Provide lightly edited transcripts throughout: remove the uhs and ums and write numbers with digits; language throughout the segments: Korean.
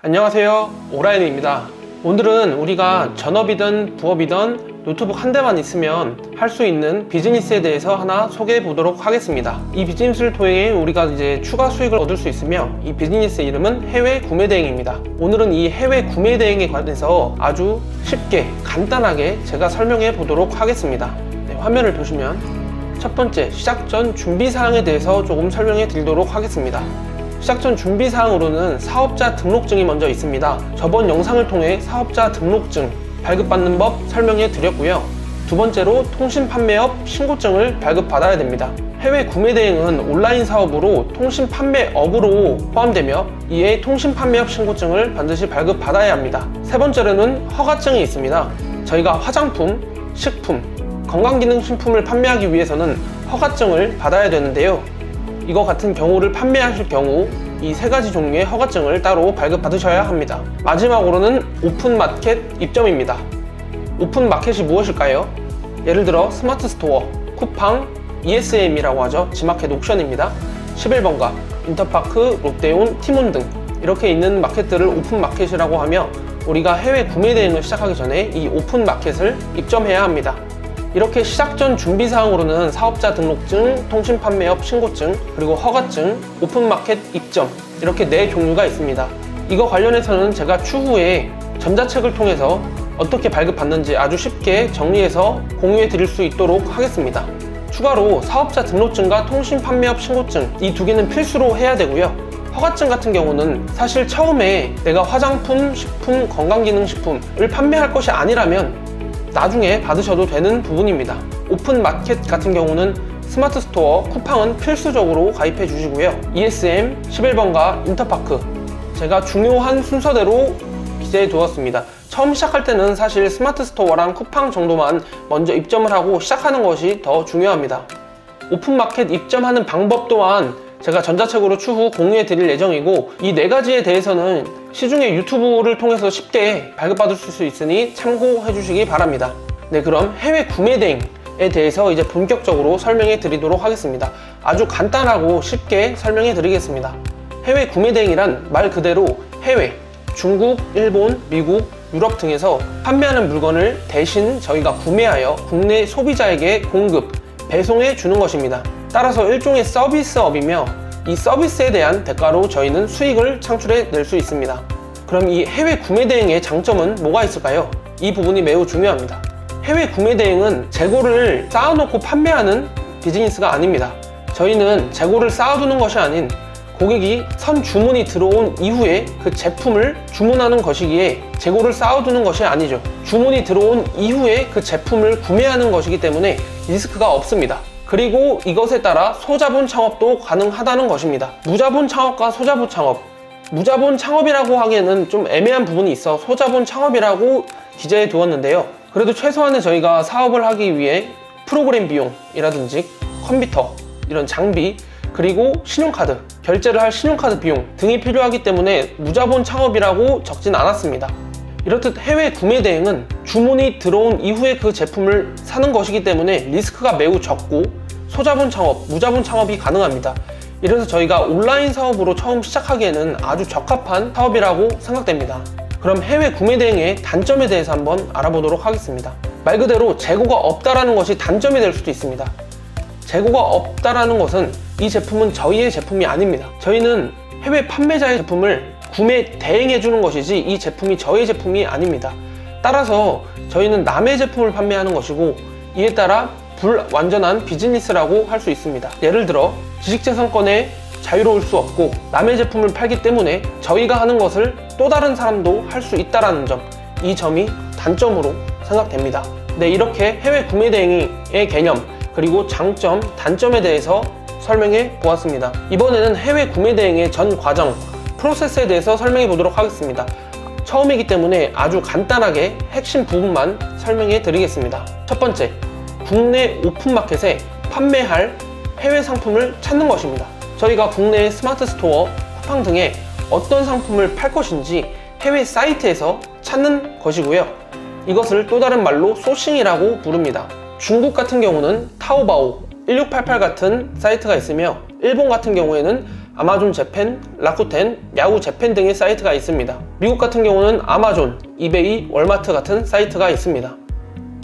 안녕하세요, 오라인입니다. 오늘은 우리가 전업이든 부업이든 노트북 한 대만 있으면 할 수 있는 비즈니스에 대해서 하나 소개해 보도록 하겠습니다. 이 비즈니스를 통해 우리가 이제 추가 수익을 얻을 수 있으며, 이 비즈니스 이름은 해외 구매 대행입니다. 오늘은 이 해외 구매 대행에 관해서 아주 쉽게 간단하게 제가 설명해 보도록 하겠습니다. 화면을 보시면 첫 번째, 시작 전 준비사항에 대해서 조금 설명해 드리도록 하겠습니다. 시작 전 준비사항으로는 사업자 등록증이 먼저 있습니다. 저번 영상을 통해 사업자 등록증 발급받는 법 설명해 드렸고요. 두 번째로 통신판매업 신고증을 발급받아야 됩니다. 해외 구매대행은 온라인 사업으로 통신판매업으로 포함되며, 이에 통신판매업 신고증을 반드시 발급받아야 합니다. 세 번째로는 허가증이 있습니다. 저희가 화장품, 식품, 건강기능식품을 판매하기 위해서는 허가증을 받아야 되는데요, 이거 같은 경우를 판매하실 경우 이 세 가지 종류의 허가증을 따로 발급받으셔야 합니다. 마지막으로는 오픈마켓 입점입니다. 오픈마켓이 무엇일까요? 예를 들어 스마트 스토어, 쿠팡, ESM이라고 하죠. 지마켓 옥션입니다. 11번가, 인터파크, 롯데온, 티몬 등 이렇게 있는 마켓들을 오픈마켓이라고 하며, 우리가 해외 구매 대행을 시작하기 전에 이 오픈마켓을 입점해야 합니다. 이렇게 시작 전 준비사항으로는 사업자 등록증, 통신판매업 신고증, 그리고 허가증, 오픈마켓 입점, 이렇게 4종류가 있습니다. 이거 관련해서는 제가 추후에 전자책을 통해서 어떻게 발급받는지 아주 쉽게 정리해서 공유해 드릴 수 있도록 하겠습니다. 추가로 사업자 등록증과 통신판매업 신고증, 이 두 개는 필수로 해야 되고요. 허가증 같은 경우는 사실 처음에 내가 화장품, 식품, 건강기능식품을 판매할 것이 아니라면 나중에 받으셔도 되는 부분입니다. 오픈마켓 같은 경우는 스마트 스토어, 쿠팡은 필수적으로 가입해 주시고요. ESM, 11번가, 인터파크, 제가 중요한 순서대로 기재해 두었습니다. 처음 시작할 때는 사실 스마트 스토어랑 쿠팡 정도만 먼저 입점을 하고 시작하는 것이 더 중요합니다. 오픈마켓 입점하는 방법 또한 제가 전자책으로 추후 공유해 드릴 예정이고, 이 4가지에 대해서는 시중에 유튜브를 통해서 쉽게 발급받을 수 있으니 참고해 주시기 바랍니다. 네, 그럼 해외 구매 대행에 대해서 이제 본격적으로 설명해 드리도록 하겠습니다. 아주 간단하고 쉽게 설명해 드리겠습니다. 해외 구매 대행이란 말 그대로 해외, 중국, 일본, 미국, 유럽 등에서 판매하는 물건을 대신 저희가 구매하여 국내 소비자에게 공급, 배송해 주는 것입니다. 따라서 일종의 서비스업이며, 이 서비스에 대한 대가로 저희는 수익을 창출해 낼 수 있습니다. 그럼 이 해외 구매 대행의 장점은 뭐가 있을까요? 이 부분이 매우 중요합니다. 해외 구매 대행은 재고를 쌓아놓고 판매하는 비즈니스가 아닙니다. 저희는 재고를 쌓아두는 것이 아닌 고객이 선 주문이 들어온 이후에 그 제품을 주문하는 것이기에 재고를 쌓아두는 것이 아니죠. 주문이 들어온 이후에 그 제품을 구매하는 것이기 때문에 리스크가 없습니다. 그리고 이것에 따라 소자본 창업도 가능하다는 것입니다. 무자본 창업과 소자본 창업, 무자본 창업이라고 하기에는 좀 애매한 부분이 있어 소자본 창업이라고 기재해 두었는데요, 그래도 최소한의 저희가 사업을 하기 위해 프로그램 비용이라든지 컴퓨터, 이런 장비, 그리고 신용카드, 결제를 할 신용카드 비용 등이 필요하기 때문에 무자본 창업이라고 적진 않았습니다. 이렇듯 해외 구매 대행은 주문이 들어온 이후에 그 제품을 사는 것이기 때문에 리스크가 매우 적고 소자본 창업, 무자본 창업이 가능합니다. 이래서 저희가 온라인 사업으로 처음 시작하기에는 아주 적합한 사업이라고 생각됩니다. 그럼 해외 구매 대행의 단점에 대해서 한번 알아보도록 하겠습니다. 말 그대로 재고가 없다라는 것이 단점이 될 수도 있습니다. 재고가 없다라는 것은 이 제품은 저희의 제품이 아닙니다. 저희는 해외 판매자의 제품을 구매 대행해 주는 것이지 이 제품이 저희 제품이 아닙니다. 따라서 저희는 남의 제품을 판매하는 것이고, 이에 따라 불완전한 비즈니스라고 할 수 있습니다. 예를 들어 지식재산권에 자유로울 수 없고 남의 제품을 팔기 때문에 저희가 하는 것을 또 다른 사람도 할 수 있다는 점, 이 점이 단점으로 생각됩니다. 네, 이렇게 해외 구매 대행의 개념, 그리고 장점, 단점에 대해서 설명해 보았습니다. 이번에는 해외 구매 대행의 전 과정, 프로세스에 대해서 설명해 보도록 하겠습니다. 처음이기 때문에 아주 간단하게 핵심 부분만 설명해 드리겠습니다. 첫 번째, 국내 오픈마켓에 판매할 해외 상품을 찾는 것입니다. 저희가 국내 스마트 스토어, 쿠팡 등에 어떤 상품을 팔 것인지 해외 사이트에서 찾는 것이고요. 이것을 또 다른 말로 소싱이라고 부릅니다. 중국 같은 경우는 타오바오, 1688 같은 사이트가 있으며, 일본 같은 경우에는 아마존 재팬, 라쿠텐, 야후 재팬 등의 사이트가 있습니다. 미국 같은 경우는 아마존, 이베이, 월마트 같은 사이트가 있습니다.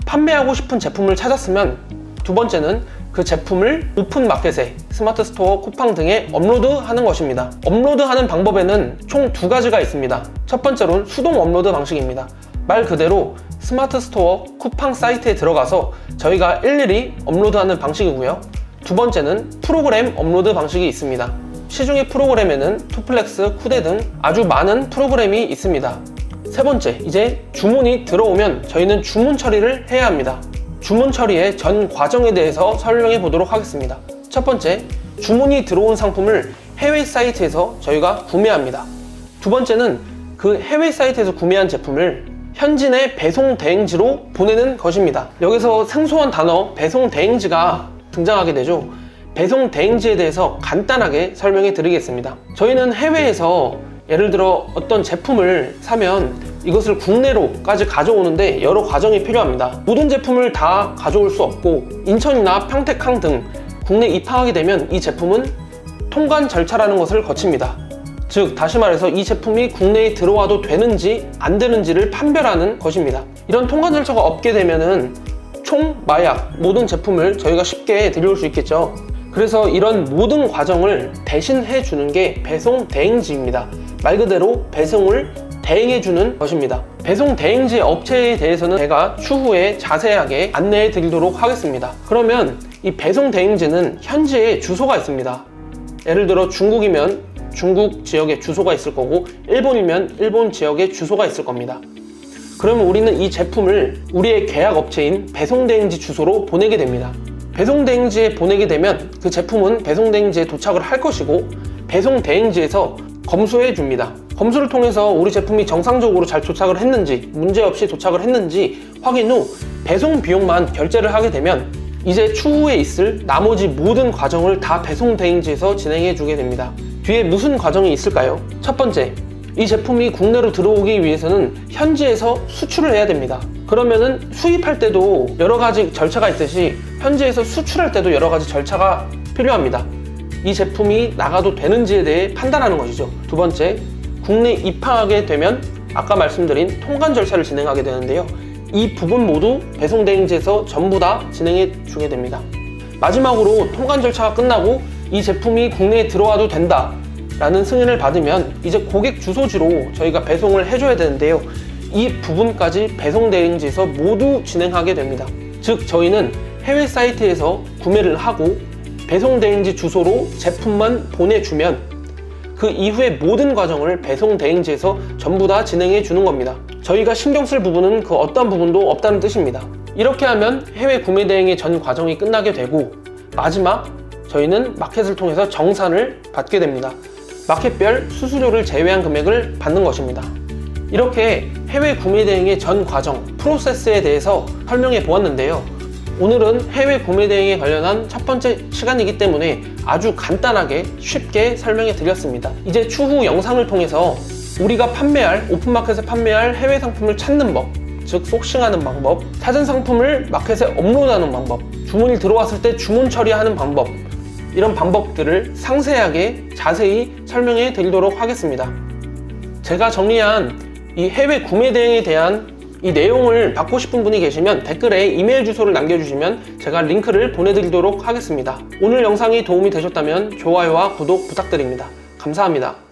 판매하고 싶은 제품을 찾았으면 두 번째는 그 제품을 오픈마켓에 스마트 스토어, 쿠팡 등에 업로드하는 것입니다. 업로드하는 방법에는 총 두 가지가 있습니다. 첫 번째로는 수동 업로드 방식입니다. 말 그대로 스마트 스토어, 쿠팡 사이트에 들어가서 저희가 일일이 업로드하는 방식이고요. 두 번째는 프로그램 업로드 방식이 있습니다. 시중의 프로그램에는 투플렉스, 쿠데 등 아주 많은 프로그램이 있습니다. 세 번째, 이제 주문이 들어오면 저희는 주문 처리를 해야 합니다. 주문 처리의 전 과정에 대해서 설명해 보도록 하겠습니다. 첫 번째, 주문이 들어온 상품을 해외 사이트에서 저희가 구매합니다. 두 번째는 그 해외 사이트에서 구매한 제품을 현지 내 배송 대행지로 보내는 것입니다. 여기서 생소한 단어 배송 대행지가 등장하게 되죠. 배송 대행지에 대해서 간단하게 설명해 드리겠습니다. 저희는 해외에서 예를 들어 어떤 제품을 사면 이것을 국내로까지 가져오는데 여러 과정이 필요합니다. 모든 제품을 다 가져올 수 없고 인천이나 평택항 등 국내 입항하게 되면 이 제품은 통관 절차라는 것을 거칩니다. 즉 다시 말해서 이 제품이 국내에 들어와도 되는지 안 되는지를 판별하는 것입니다. 이런 통관 절차가 없게 되면은 총, 마약, 모든 제품을 저희가 쉽게 들여올 수 있겠죠. 그래서 이런 모든 과정을 대신해 주는 게 배송 대행지입니다. 말 그대로 배송을 대행해 주는 것입니다. 배송 대행지 업체에 대해서는 제가 추후에 자세하게 안내해 드리도록 하겠습니다. 그러면 이 배송 대행지는 현지에 주소가 있습니다. 예를 들어 중국이면 중국 지역에 주소가 있을 거고 일본이면 일본 지역에 주소가 있을 겁니다. 그러면 우리는 이 제품을 우리의 계약 업체인 배송대행지 주소로 보내게 됩니다. 배송대행지에 보내게 되면 그 제품은 배송대행지에 도착을 할 것이고 배송대행지에서 검수해 줍니다. 검수를 통해서 우리 제품이 정상적으로 잘 도착을 했는지 문제없이 도착을 했는지 확인 후 배송 비용만 결제를 하게 되면 이제 추후에 있을 나머지 모든 과정을 다 배송대행지에서 진행해 주게 됩니다. 뒤에 무슨 과정이 있을까요? 첫 번째, 이 제품이 국내로 들어오기 위해서는 현지에서 수출을 해야 됩니다. 그러면은 수입할 때도 여러 가지 절차가 있듯이 현지에서 수출할 때도 여러 가지 절차가 필요합니다. 이 제품이 나가도 되는지에 대해 판단하는 것이죠. 두 번째, 국내 입항하게 되면 아까 말씀드린 통관 절차를 진행하게 되는데요. 이 부분 모두 배송대행지에서 전부 다 진행해 주게 됩니다. 마지막으로 통관 절차가 끝나고 이 제품이 국내에 들어와도 된다 라는 승인을 받으면 이제 고객 주소지로 저희가 배송을 해줘야 되는데요. 이 부분까지 배송대행지에서 모두 진행하게 됩니다. 즉 저희는 해외 사이트에서 구매를 하고 배송대행지 주소로 제품만 보내주면 그 이후의 모든 과정을 배송대행지에서 전부 다 진행해 주는 겁니다. 저희가 신경 쓸 부분은 그 어떤 부분도 없다는 뜻입니다. 이렇게 하면 해외 구매 대행의 전 과정이 끝나게 되고 마지막 저희는 마켓을 통해서 정산을 받게 됩니다. 마켓별 수수료를 제외한 금액을 받는 것입니다. 이렇게 해외 구매 대행의 전 과정, 프로세스에 대해서 설명해 보았는데요. 오늘은 해외 구매 대행에 관련한 첫 번째 시간이기 때문에 아주 간단하게 쉽게 설명해 드렸습니다. 이제 추후 영상을 통해서 우리가 판매할, 오픈마켓에 판매할 해외 상품을 찾는 법, 즉 소싱하는 방법, 찾은 상품을 마켓에 업로드하는 방법, 주문이 들어왔을 때 주문 처리하는 방법, 이런 방법들을 상세하게 자세히 설명해 드리도록 하겠습니다. 제가 정리한 이 해외 구매 대행에 대한 이 내용을 받고 싶은 분이 계시면 댓글에 이메일 주소를 남겨주시면 제가 링크를 보내드리도록 하겠습니다. 오늘 영상이 도움이 되셨다면 좋아요와 구독 부탁드립니다. 감사합니다.